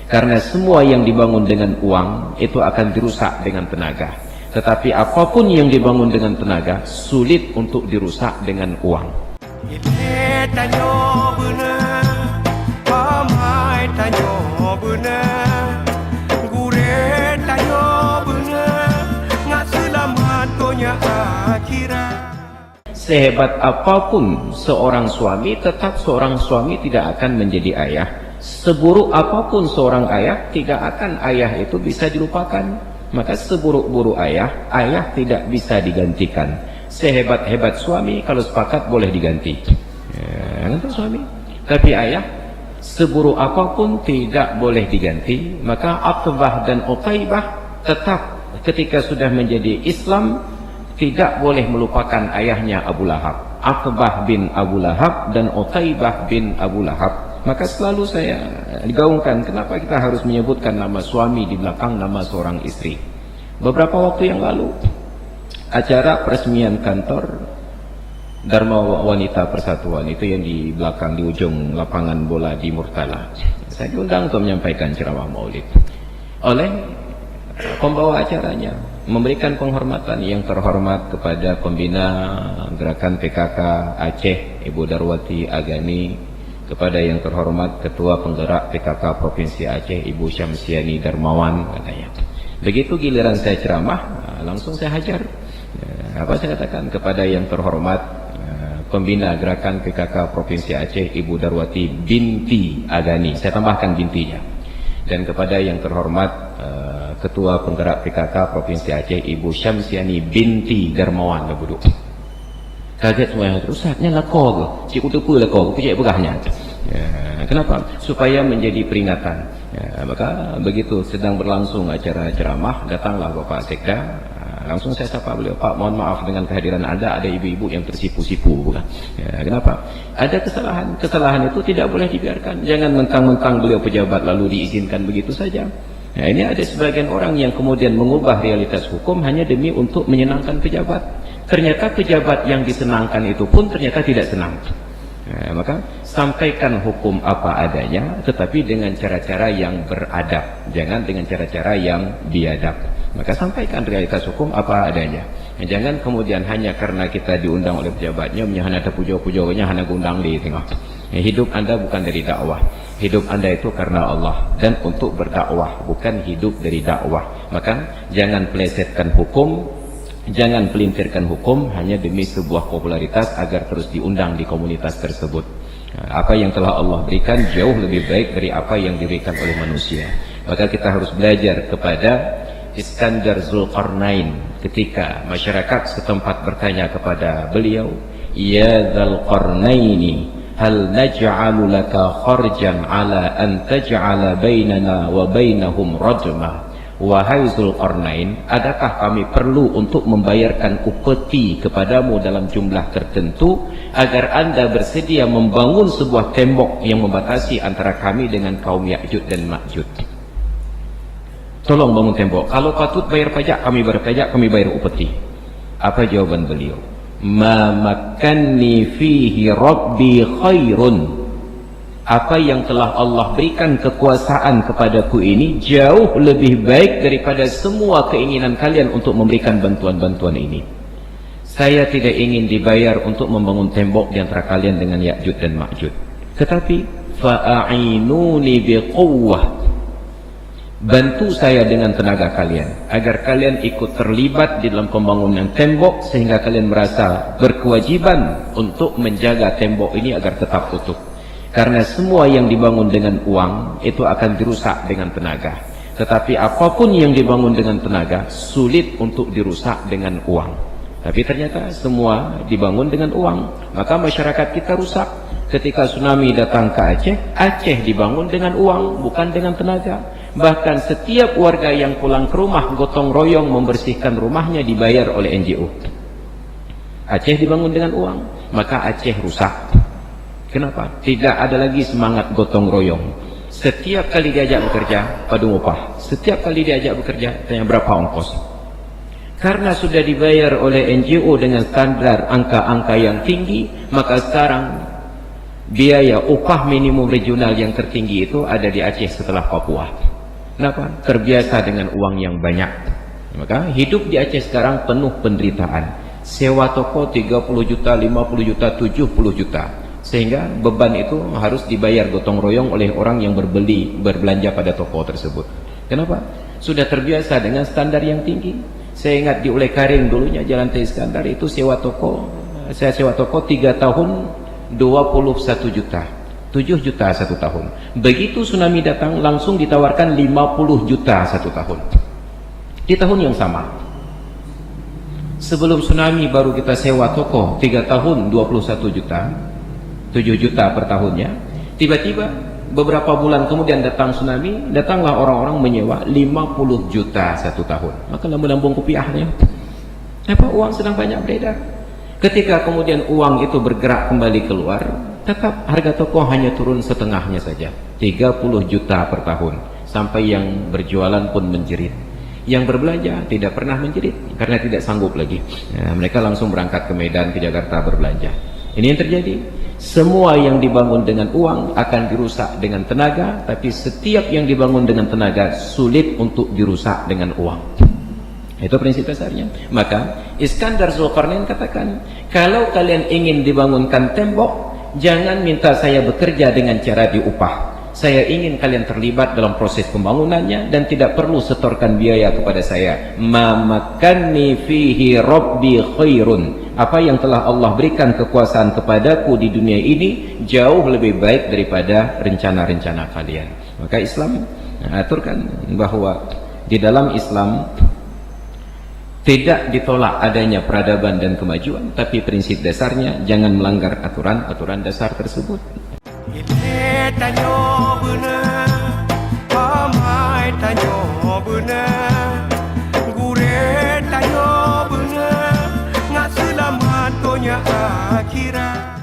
Karena semua yang dibangun dengan uang itu akan dirusak dengan tenaga. Tetapi apapun yang dibangun dengan tenaga sulit untuk dirusak dengan uang. Sehebat apapun seorang suami, tetap seorang suami tidak akan menjadi ayah. Seburuk apapun seorang ayah, tidak akan ayah itu bisa dilupakan. Maka seburuk-buruk ayah, ayah tidak bisa digantikan. Sehebat-hebat suami, kalau sepakat boleh diganti. Untuk suami. Tapi ayah, seburuk apapun tidak boleh diganti. Maka Aqbah dan Utaibah tetap ketika sudah menjadi Islam, tidak boleh melupakan ayahnya Abu Lahab. Aqbah bin Abu Lahab dan Utaibah bin Abu Lahab. Maka selalu saya digaungkan, kenapa kita harus menyebutkan nama suami di belakang nama seorang istri. Beberapa waktu yang lalu, acara peresmian kantor Dharma Wanita Persatuan, itu yang di belakang, di ujung lapangan bola di Murtala. Saya diundang untuk menyampaikan ceramah maulid oleh pembawa acaranya, memberikan penghormatan yang terhormat kepada pembina gerakan PKK Aceh, Ibu Darwati Agani, kepada yang terhormat Ketua Penggerak PKK Provinsi Aceh, Ibu Syamsiani Darmawan, katanya. Begitu giliran saya ceramah, langsung saya hajar. Apa saya katakan? Kepada yang terhormat pembina gerakan PKK Provinsi Aceh, Ibu Darwati binti Agani. Saya tambahkan bintinya. Dan kepada yang terhormat Ketua Penggerak PKK Provinsi Aceh, Ibu Syamsiani binti Darmawan. Duduk. Kaget semuanya, Ustaznya lakor, cik utupu lakor, cik begahnya. Kenapa? Supaya menjadi peringatan. Maka begitu sedang berlangsung acara ceramah, datanglah Bapak Sekda. Langsung saya sapa beliau, Pak, mohon maaf dengan kehadiran Anda, ada ibu-ibu yang tersipu-sipu, bukan? Kenapa? Ada kesalahan. Kesalahan itu tidak boleh dibiarkan. Jangan mentang-mentang beliau pejabat lalu diizinkan begitu saja. Nah, ini ada sebagian orang yang kemudian mengubah realitas hukum hanya demi untuk menyenangkan pejabat. Ternyata pejabat yang disenangkan itu pun ternyata tidak senang. Maka sampaikan hukum apa adanya, tetapi dengan cara-cara yang beradab, jangan dengan cara-cara yang biadab. Maka sampaikan realitas hukum apa adanya. Jangan kemudian hanya karena kita diundang oleh pejabatnya, hanya ada pujo-pujonya, hanya undang di tengah. Hidup Anda bukan dari dakwah. Hidup Anda itu karena Allah dan untuk berdakwah, bukan hidup dari dakwah. Maka jangan plesetkan hukum. Jangan pelintirkan hukum hanya demi sebuah popularitas agar terus diundang di komunitas tersebut. Apa yang telah Allah berikan jauh lebih baik dari apa yang diberikan oleh manusia. Maka kita harus belajar kepada Iskandar Zulkarnain ketika masyarakat setempat bertanya kepada beliau, Ya Dzulqarnaini, hal naj'alu laka kharjan ala an taj'ala bainana wa bainahum rajmah. Wahai Zulkarnain, adakah kami perlu untuk membayarkan upeti kepadamu dalam jumlah tertentu agar Anda bersedia membangun sebuah tembok yang membatasi antara kami dengan kaum Ya'juj dan Ma'juj? Tolong bangun tembok. Kalau patut bayar pajak, kami bayar upeti. Apa jawaban beliau? Ma makanni fihi rabbi khairun. Apa yang telah Allah berikan kekuasaan kepadaku ini jauh lebih baik daripada semua keinginan kalian untuk memberikan bantuan-bantuan ini. Saya tidak ingin dibayar untuk membangun tembok di antara kalian dengan Ya'juj dan Ma'juj. Tetapi fa'a'inuni biquwwah. Bantu saya dengan tenaga kalian agar kalian ikut terlibat di dalam pembangunan tembok sehingga kalian merasa berkewajiban untuk menjaga tembok ini agar tetap utuh. Karena semua yang dibangun dengan uang itu akan dirusak dengan tenaga. Tetapi apapun yang dibangun dengan tenaga sulit untuk dirusak dengan uang. Tapi ternyata semua dibangun dengan uang. Maka masyarakat kita rusak. Ketika tsunami datang ke Aceh, Aceh dibangun dengan uang, bukan dengan tenaga. Bahkan setiap warga yang pulang ke rumah gotong royong membersihkan rumahnya dibayar oleh NGO. Aceh dibangun dengan uang, maka Aceh rusak. Kenapa? Tidak ada lagi semangat gotong royong. Setiap kali diajak bekerja, padu upah. Setiap kali diajak bekerja, tanya berapa ongkos. Karena sudah dibayar oleh NGO dengan standar angka-angka yang tinggi, maka sekarang biaya upah minimum regional yang tertinggi itu ada di Aceh setelah Papua. Kenapa? Terbiasa dengan uang yang banyak. Maka hidup di Aceh sekarang penuh penderitaan. Sewa toko 30 juta, 50 juta, 70 juta. Sehingga beban itu harus dibayar gotong royong oleh orang yang berbelanja pada toko tersebut. Kenapa? Sudah terbiasa dengan standar yang tinggi. Saya ingat di Ulai Karim dulunya Jalan Teh Iskandar itu sewa toko. Saya sewa toko 3 tahun 21 juta. 7 juta 1 tahun. Begitu tsunami datang langsung ditawarkan 50 juta 1 tahun. Di tahun yang sama. Sebelum tsunami baru kita sewa toko 3 tahun 21 juta. 7 juta per tahunnya. Tiba-tiba beberapa bulan kemudian datang tsunami, datanglah orang-orang menyewa 50 juta 1 tahun. Maka lambung-lambung kopiahnya. Apa uang sedang banyak beredar. Ketika kemudian uang itu bergerak kembali keluar, tetap harga toko hanya turun setengahnya saja, 30 juta per tahun. Sampai yang berjualan pun menjerit. Yang berbelanja tidak pernah menjerit karena tidak sanggup lagi. Nah, mereka langsung berangkat ke Medan, ke Jakarta berbelanja. Ini yang terjadi. Semua yang dibangun dengan uang akan dirusak dengan tenaga, tapi setiap yang dibangun dengan tenaga sulit untuk dirusak dengan uang. Itu prinsip dasarnya. Maka Iskandar Zulkarnain katakan, kalau kalian ingin dibangunkan tembok, jangan minta saya bekerja dengan cara diupah. Saya ingin kalian terlibat dalam proses pembangunannya dan tidak perlu setorkan biaya kepada saya. Ma makanni fihi rabbi khairun. Apa yang telah Allah berikan kekuasaan kepadaku di dunia ini jauh lebih baik daripada rencana-rencana kalian. Maka Islam aturkan bahwa di dalam Islam tidak ditolak adanya peradaban dan kemajuan, tapi prinsip dasarnya jangan melanggar aturan-aturan dasar tersebut. Akhirat